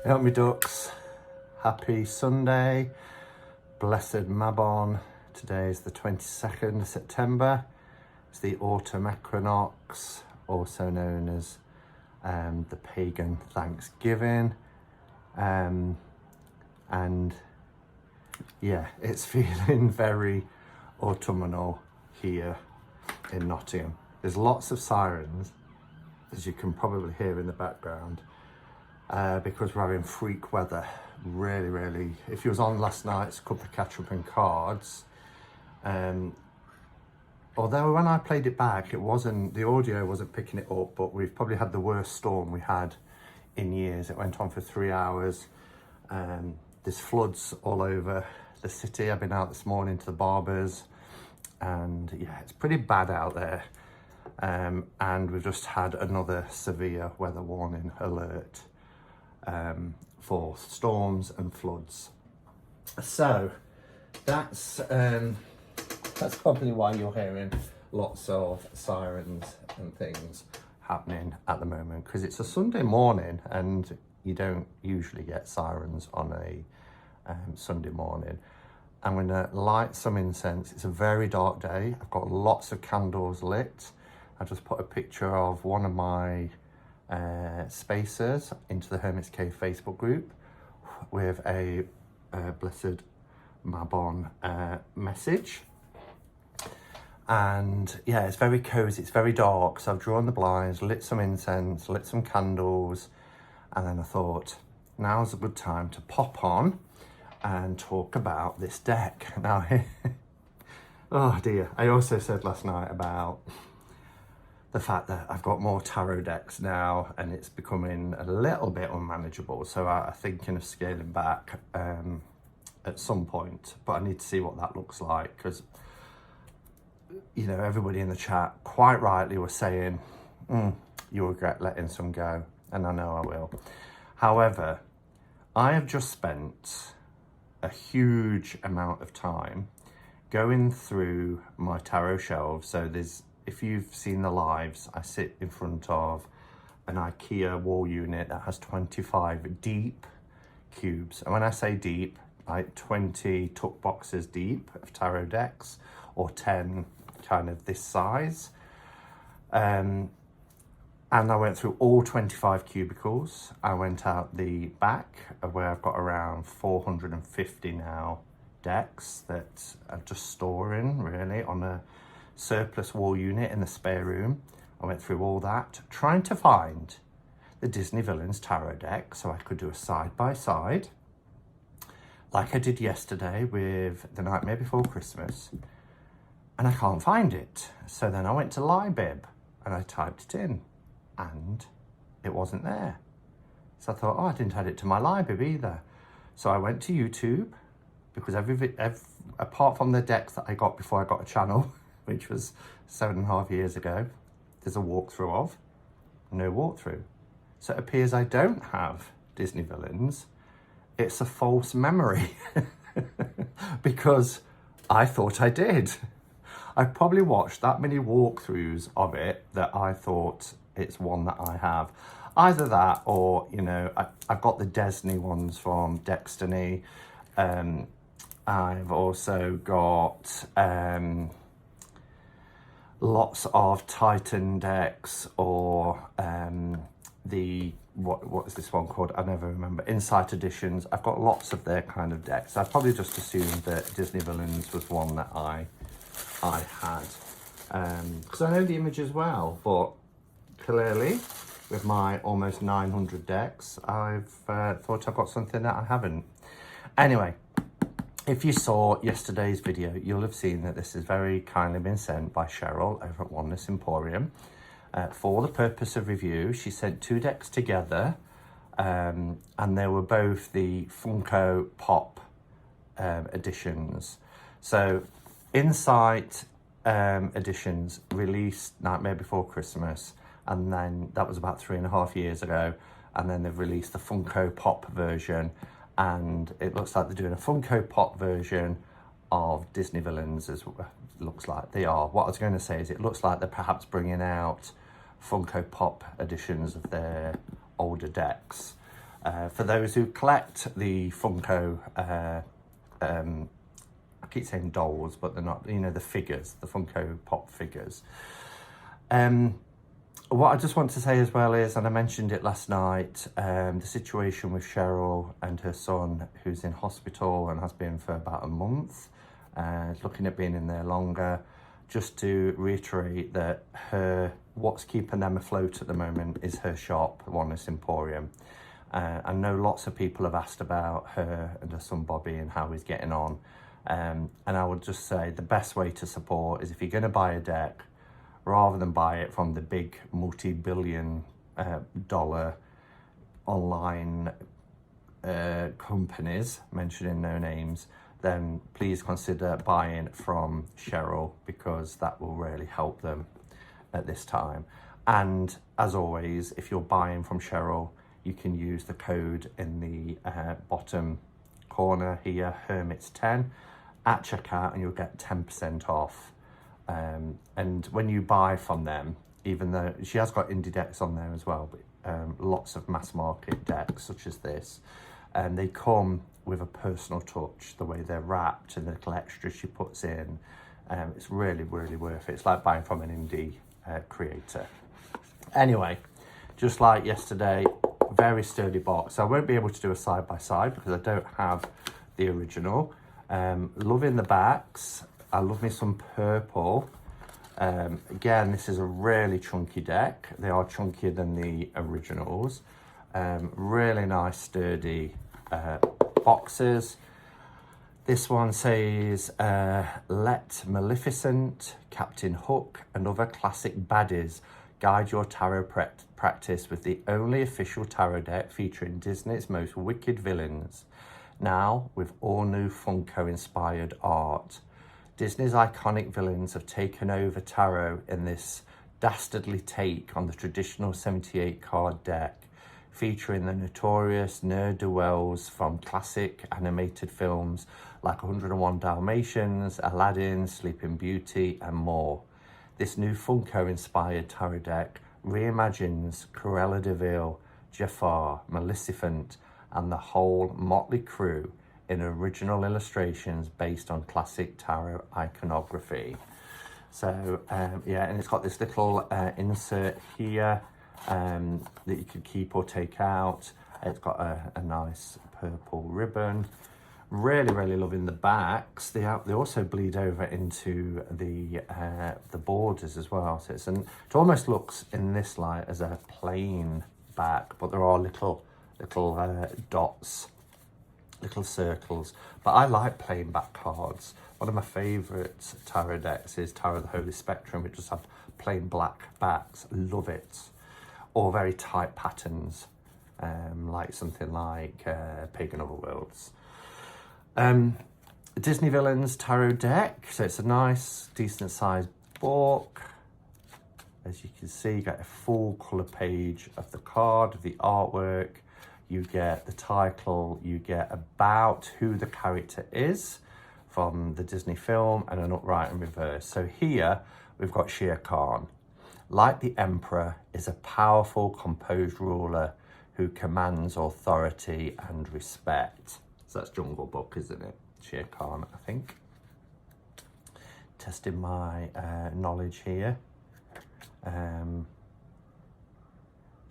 Help me ducks, happy Sunday, blessed Mabon. Today is the 22nd of September. It's the autumn equinox, also known as the pagan Thanksgiving. And yeah, it's feeling very autumnal here in Nottingham. There's lots of sirens, as you can probably hear in the background. Because we're having freak weather, really. If you was on last night's Cup of Ketchup and Cards, although when I played it back, the audio wasn't picking it up, but we've probably had the worst storm we had in years. It went on for 3 hours. There's floods all over the city. I've been out this morning to the barbers, and yeah, it's pretty bad out there. And we've just had another severe weather warning alert for storms and floods. So that's probably why you're hearing lots of sirens and things happening at the moment, because it's a Sunday morning and you don't usually get sirens on a Sunday morning. I'm going to light some incense. It's a very dark day. I've got lots of candles lit. I just put a picture of one of my spacers into the Hermit's Cave Facebook group with a blessed Mabon message. And yeah, it's very cozy, it's very dark. So I've drawn the blinds, lit some incense, lit some candles, and then I thought, now's a good time to pop on and talk about this deck. Now, oh dear, I also said last night about the fact that I've got more tarot decks now and it's becoming a little bit unmanageable. So I'm thinking of scaling back at some point, but I need to see what that looks like, because, you know, everybody in the chat quite rightly was saying, you'll regret letting some go, and I know I will. However, I have just spent a huge amount of time going through my tarot shelves. So if you've seen the lives, I sit in front of an IKEA wall unit that has 25 deep cubes. And when I say deep, like 20 tuck boxes deep of tarot decks, or 10 kind of this size. And I went through all 25 cubicles. I went out the back of where I've got around 450 now decks that I'm just storing really on a surplus wall unit in the spare room. I went through all that, trying to find the Disney Villains tarot deck so I could do a side-by-side like I did yesterday with The Nightmare Before Christmas, and I can't find it. So then I went to Libib and I typed it in and it wasn't there. So I thought, I didn't add it to my Libib either. So I went to YouTube, because apart from the decks that I got before I got a channel, which was 7.5 years ago, there's a walkthrough of, no walkthrough. So it appears I don't have Disney Villains. It's a false memory because I thought I did. I probably watched that many walkthroughs of it that I thought it's one that I have. Either that, or, you know, I've got the Disney ones from Destiny. I've also got lots of Titan decks, or what is this one called? I never remember. Insight Editions. I've got lots of their kind of decks. I probably just assumed that Disney Villains was one that I had, because I know the image as well. But clearly, with my almost 900 decks, I've thought I've got something that I haven't. Anyway, if you saw yesterday's video, you'll have seen that this has very kindly been sent by Cheryl over at Oneness Emporium. For the purpose of review, she sent 2 decks together, and they were both the Funko Pop editions. So Insight editions released Nightmare Before Christmas, and then that was about 3.5 years ago, and then they've released the Funko Pop version, and it looks like they're doing a Funko Pop version of Disney Villains, as looks like they are. What I was going to say is it looks like they're perhaps bringing out Funko Pop editions of their older decks. For those who collect the Funko, I keep saying dolls, but they're not, you know, the figures, the Funko Pop figures. What I just want to say as well is, and I mentioned it last night, the situation with Cheryl and her son, who's in hospital and has been for about a month, looking at being in there longer. Just to reiterate that what's keeping them afloat at the moment is her shop, Oneness Emporium. I know lots of people have asked about her and her son Bobby and how he's getting on. And I would just say the best way to support is, if you're going to buy a deck, rather than buy it from the big multi-billion dollar online companies, mentioning no names, then please consider buying from Cheryl, because that will really help them at this time. And as always, if you're buying from Cheryl, you can use the code in the bottom corner here, Hermits10, at checkout, and you'll get 10% off. And when you buy from them, even though she has got indie decks on there as well, but lots of mass market decks such as this, and they come with a personal touch, the way they're wrapped and the little extras she puts in. It's really, really worth it. It's like buying from an indie creator. Anyway, just like yesterday, very sturdy box. I won't be able to do a side-by-side because I don't have the original. Loving the backs. I love me some purple. Again, this is a really chunky deck. They are chunkier than the originals. Really nice, sturdy boxes. This one says, let Maleficent, Captain Hook, and other classic baddies guide your tarot practice with the only official tarot deck featuring Disney's most wicked villains. Now, with all new Funko-inspired art. Disney's iconic villains have taken over tarot in this dastardly take on the traditional 78 card deck, featuring the notorious ne'er-do-wells from classic animated films like 101 Dalmatians, Aladdin, Sleeping Beauty, and more. This new Funko-inspired tarot deck reimagines Cruella de Vil, Jafar, Maleficent, and the whole motley crew in original illustrations based on classic tarot iconography. So yeah, and it's got this little insert here that you could keep or take out. It's got a nice purple ribbon. Really, really loving the backs. They also bleed over into the borders as well. So it almost looks in this light as a plain back, but there are little dots, little circles. But I like plain back cards. One of my favourite tarot decks is Tarot of the Holy Spectrum, which just have plain black backs. Love it. Or very tight patterns, like something like Pagan Overworlds. Disney Villains Tarot deck. So it's a nice, decent sized book. As you can see, you get a full colour page of the card, of the artwork. You get the title, you get about who the character is from the Disney film, and an upright and reverse. So here we've got Shere Khan. Like the Emperor, is a powerful, composed ruler who commands authority and respect. So that's Jungle Book, isn't it? Shere Khan, I think. Testing my knowledge here.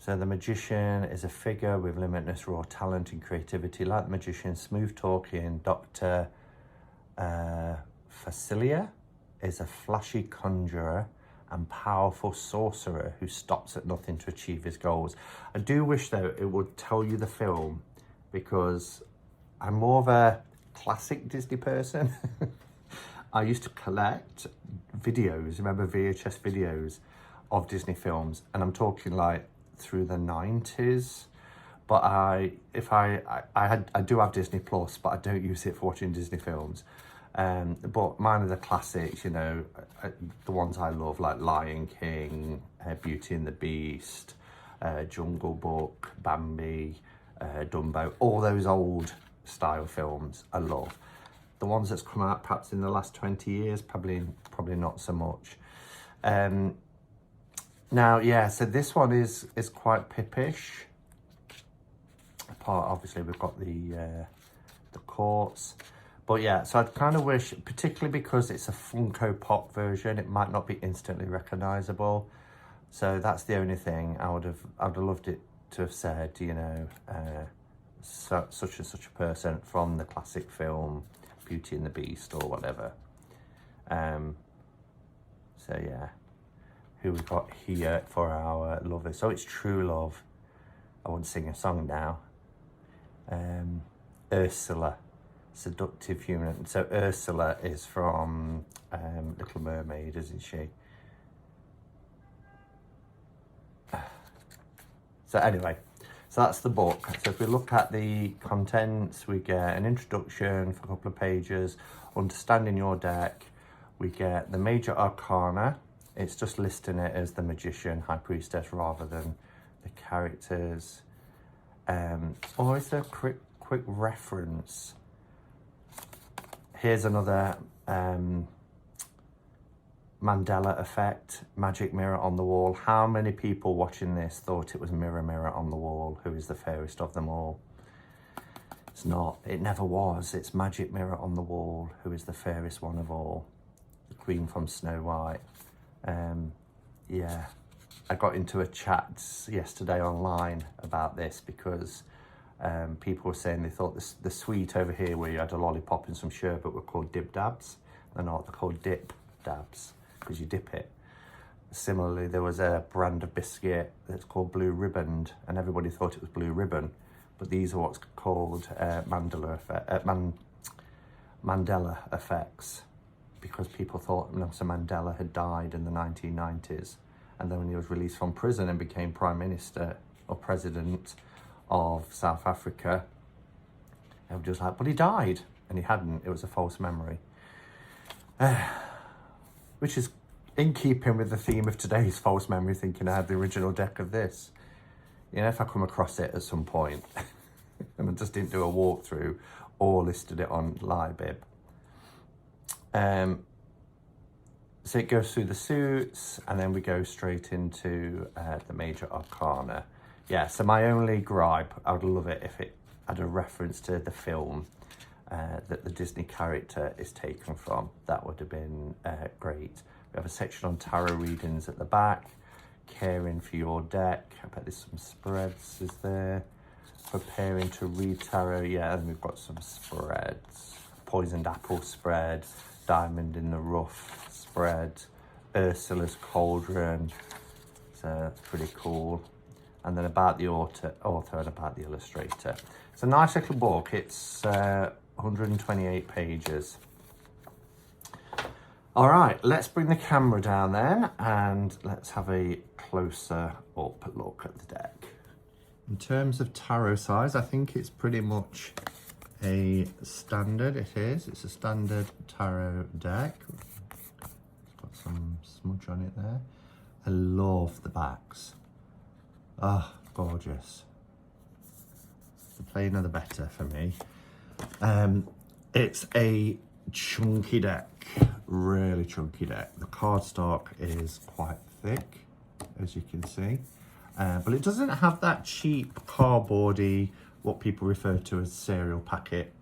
So the Magician is a figure with limitless raw talent and creativity. Like the Magician, smooth talking Dr. Facilia is a flashy conjurer and powerful sorcerer who stops at nothing to achieve his goals. I do wish though it would tell you the film, because I'm more of a classic Disney person. I used to collect videos, remember VHS videos of Disney films, and I'm talking like through the 90s. But I do have Disney Plus, but I don't use it for watching Disney films. But mine are the classics, you know, the ones I love, like Lion King, Beauty and the Beast, Jungle Book, Bambi, Dumbo, all those old style films I love. The ones that's come out perhaps in the last 20 years, probably not so much. Now, yeah, so this one is quite pippish. obviously we've got the quartz. But yeah, so I'd kind of wish, particularly because it's a Funko Pop version, it might not be instantly recognizable. So that's the only thing I would have loved it to have said, you know, such and such a person from the classic film Beauty and the Beast or whatever. So yeah, who we got here for our lovers? So it's True Love. I won't sing a song now. Ursula, seductive human. So Ursula is from Little Mermaid, isn't she? So anyway, so that's the book. So if we look at the contents, we get an introduction for a couple of pages, understanding your deck. We get the major arcana. It's just listing it as the magician, high priestess, rather than the characters. Or is there a quick reference? Here's another Mandela effect, magic mirror on the wall. How many people watching this thought it was mirror, mirror on the wall, who is the fairest of them all? It's not. It never was. It's magic mirror on the wall, who is the fairest one of all? The queen from Snow White. Yeah, I got into a chat yesterday online about this because people were saying they thought the sweet over here where you had a lollipop and some sherbet were called dib dabs. They're not. They're called dip dabs because you dip it. Similarly, there was a brand of biscuit that's called Blue Riband, and everybody thought it was Blue Ribbon, but these are what's called Mandela effects, because people thought Nelson Mandela had died in the 1990s, and then when he was released from prison and became Prime Minister or President of South Africa, everybody was like, but he died, and he hadn't. It was a false memory. Which is in keeping with the theme of today's false memory, thinking I had the original deck of this. You know, if I come across it at some point and I just didn't do a walkthrough or listed it on Libib. So it goes through the suits and then we go straight into the major arcana. Yeah, so my only gripe, I would love it if it had a reference to the film that the Disney character is taken from. That would have been great. We have a section on tarot readings at the back, caring for your deck. I bet there's some spreads, is there? Preparing to read tarot, yeah, and we've got some spreads. Poisoned apple spread, diamond in the rough spread, Ursula's cauldron, so that's pretty cool. And then about the author and about the illustrator. It's a nice little book. It's 128 pages. All right, let's bring the camera down then and let's have a closer up look at the deck. In terms of tarot size, I think it's pretty much a standard. It is. It's a standard tarot deck. It's got some smudge on it there. I love the backs. Oh, gorgeous. The plainer the better for me. It's a chunky deck, really chunky deck. The cardstock is quite thick, as you can see, but it doesn't have that cheap cardboardy, what people refer to as cereal packet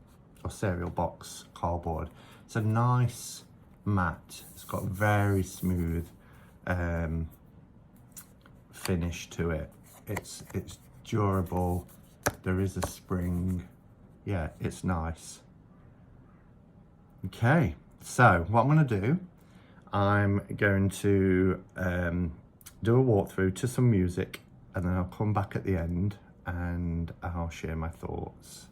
or cereal box cardboard. It's a nice matte. It's got very smooth finish to it. It's durable. There is a spring. Yeah, it's nice. Okay, so what I'm going to do, I'm going to do a walkthrough to some music, and then I'll come back at the end and I'll share my thoughts.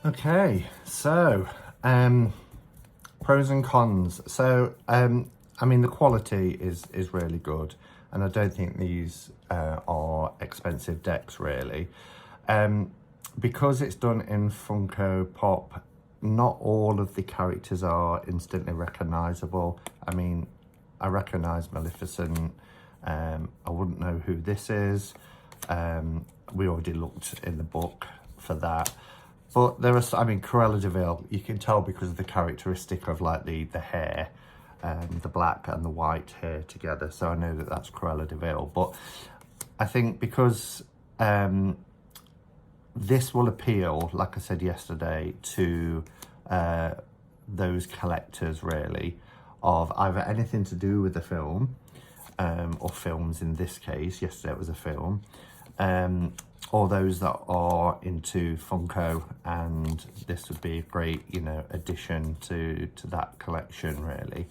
Okay, so pros and cons. So I mean, the quality is really good, and I don't think these are expensive decks really. Because it's done in Funko Pop, not all of the characters are instantly recognisable. I mean, I recognise Maleficent. I wouldn't know who this is. We already looked in the book for that. But there are, I mean, Cruella de Vil, you can tell because of the characteristic of like the hair, the black and the white hair together. So I know that that's Cruella de Vil. But I think because this will appeal, like I said yesterday, to those collectors really of either anything to do with the film, or films in this case, yesterday it was a film, or those that are into Funko, and this would be a great, you know, addition to that collection really.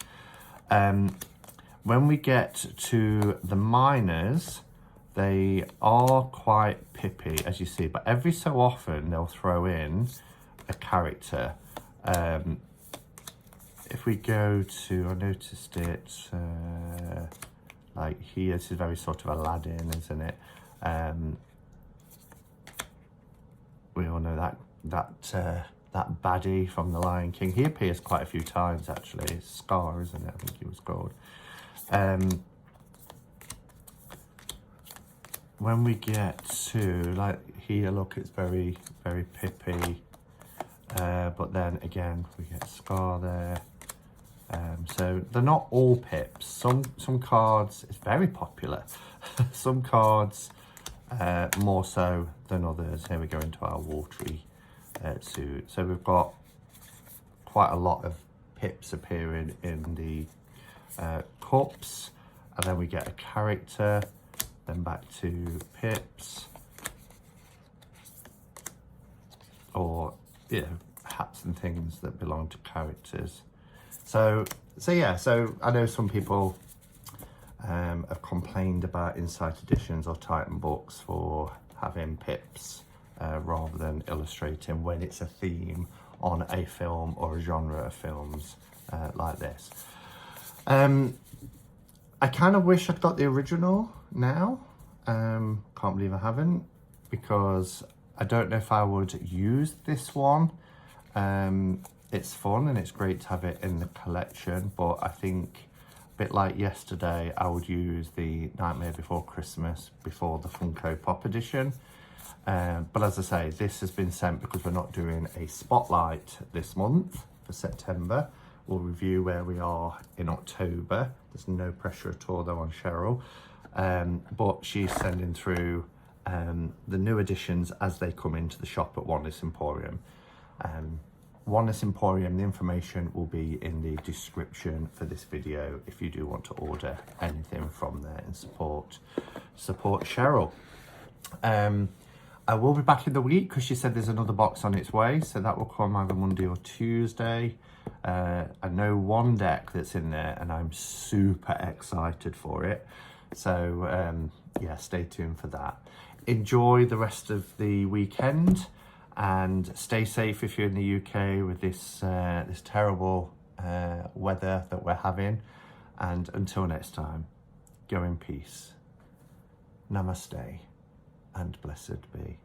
When we get to the minors, they are quite pippy, as you see, but every so often they'll throw in a character. If we go to, I noticed it, like here, this is very sort of Aladdin, isn't it? We all know that baddie from The Lion King. He appears quite a few times actually. It's Scar, isn't it? I think he was called. When we get to like here, look, it's very, very pippy. But then again, we get Scar there. So they're not all pips. Some cards, it's very popular. Some cards more so than others. Here we go into our watery suit. So we've got quite a lot of pips appearing in the cups, and then we get a character, then back to pips, or, you know, hats and things that belong to characters. So yeah, so I know some people have complained about Insight Editions or Titan books for having pips rather than illustrating when it's a theme on a film or a genre of films like this. I kind of wish I'd got the original now. Can't believe I haven't, because I don't know if I would use this one. It's fun and it's great to have it in the collection, but I think a bit like yesterday, I would use the Nightmare Before Christmas before the Funko Pop edition. But as I say, this has been sent because we're not doing a spotlight this month for September. We'll review where we are in October. There's no pressure at all though on Cheryl. But she's sending through the new editions as they come into the shop at Oneness Emporium. Oneness Emporium, the information will be in the description for this video if you do want to order anything from there and support Cheryl. I will be back in the week because she said there's another box on its way, so that will come either Monday or Tuesday. I know one deck that's in there and I'm super excited for it, so yeah, stay tuned for that. Enjoy the rest of the weekend and stay safe if you're in the UK with this this terrible weather that we're having, and until next time, go in peace. Namaste and blessed be.